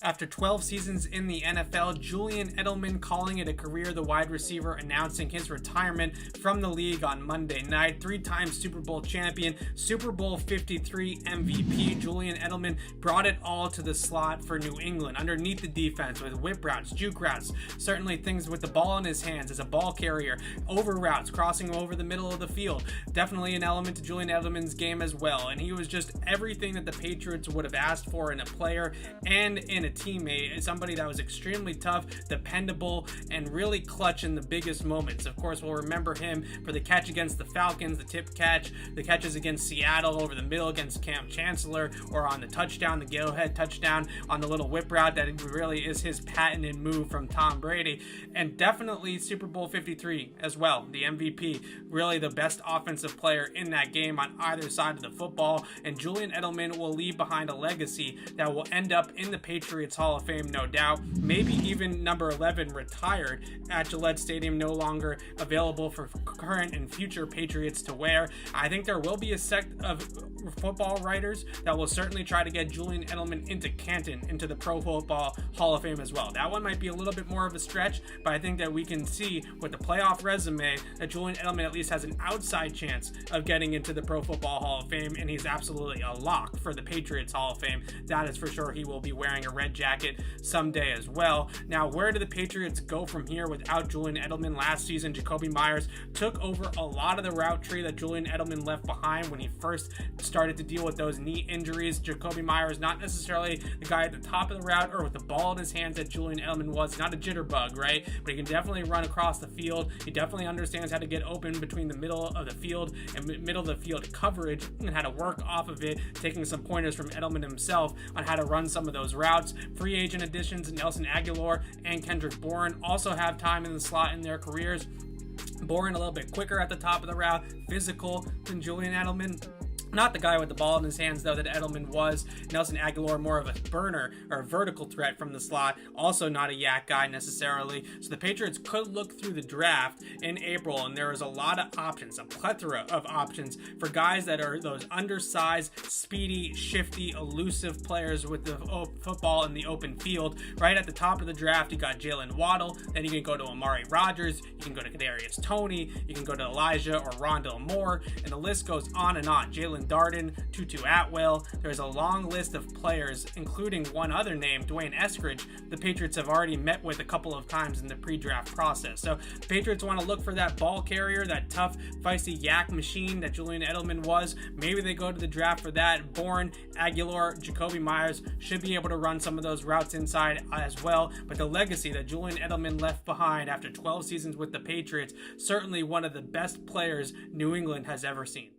After 12 seasons in the NFL, Julian Edelman calling it a career. The wide receiver announcing his retirement from the league on Monday night. Three-time Super Bowl champion, Super Bowl 53 MVP. Julian Edelman brought it all to the slot for New England, underneath the defense with whip routes, juke routes, certainly things with the ball in his hands as a ball carrier, over routes, crossing over the middle of the field. Definitely an element to Julian Edelman's game as well, and he was just everything that the Patriots would have asked for in a player and in a teammate, somebody that was extremely tough, dependable, and really clutch in the biggest moments. Of course, we'll remember him for the catch against the Falcons, the tip catch, the catches against Seattle over the middle against Cam Chancellor, or on the touchdown, the go-ahead touchdown on the little whip route that really is his patented move from Tom Brady. And definitely Super Bowl 53 as well, the MVP, really the best offensive player in that game on either side of the football. And Julian Edelman will leave behind a legacy that will end up in the Patriots Hall of Fame, no doubt. Maybe even number 11 retired at Gillette Stadium, no longer available for current and future Patriots to wear. I think there will be a sect of football writers that will certainly try to get Julian Edelman into Canton, into the Pro Football Hall of Fame as well. That one might be a little bit more of a stretch, but I think that we can see with the playoff resume that Julian Edelman at least has an outside chance of getting into the Pro Football Hall of Fame, and he's absolutely a lock for the Patriots Hall of Fame. That is for sure. He will be wearing a red jacket someday as well. Now, where do the Patriots go from here without Julian Edelman? Last season, Jacoby Myers took over a lot of the route tree that Julian Edelman left behind when he first started to deal with those knee injuries. Jacoby Myers, not necessarily the guy at the top of the route or with the ball in his hands that Julian Edelman was, not a jitterbug, right? But he can definitely run across the field. He definitely understands how to get open between the middle of the field and middle of the field coverage and how to work off of it, taking some pointers from Edelman himself on how to run some of those routes. Free agent additions Nelson Agholor and Kendrick Bourne also have time in the slot in their careers. Bourne a little bit quicker at the top of the route, physical than Julian Edelman. Not the guy with the ball in his hands, though, that Edelman was. Nelson Agholor, more of a burner or a vertical threat from the slot. Also not a yak guy necessarily. So the Patriots could look through the draft in April, and there is a lot of options, a plethora of options for guys that are those undersized, speedy, shifty, elusive players with the football in the open field. Right at the top of the draft, you got Jalen Waddle. Then you can go to Amari Rodgers. You can go to Kadarius Toney. You can go to Elijah or Rondale Moore. And the list goes on and on. Jalen Darden, Tutu Atwell. There's a long list of players, including one other name, Dwayne Eskridge, the Patriots have already met with a couple of times in the pre-draft process. So the Patriots want to look for that ball carrier, that tough, feisty yak machine that Julian Edelman was. Maybe they go to the draft for that. Bourne, Agholor, Jacoby Myers should be able to run some of those routes inside as well. But the legacy that Julian Edelman left behind after 12 seasons with the Patriots, certainly one of the best players New England has ever seen.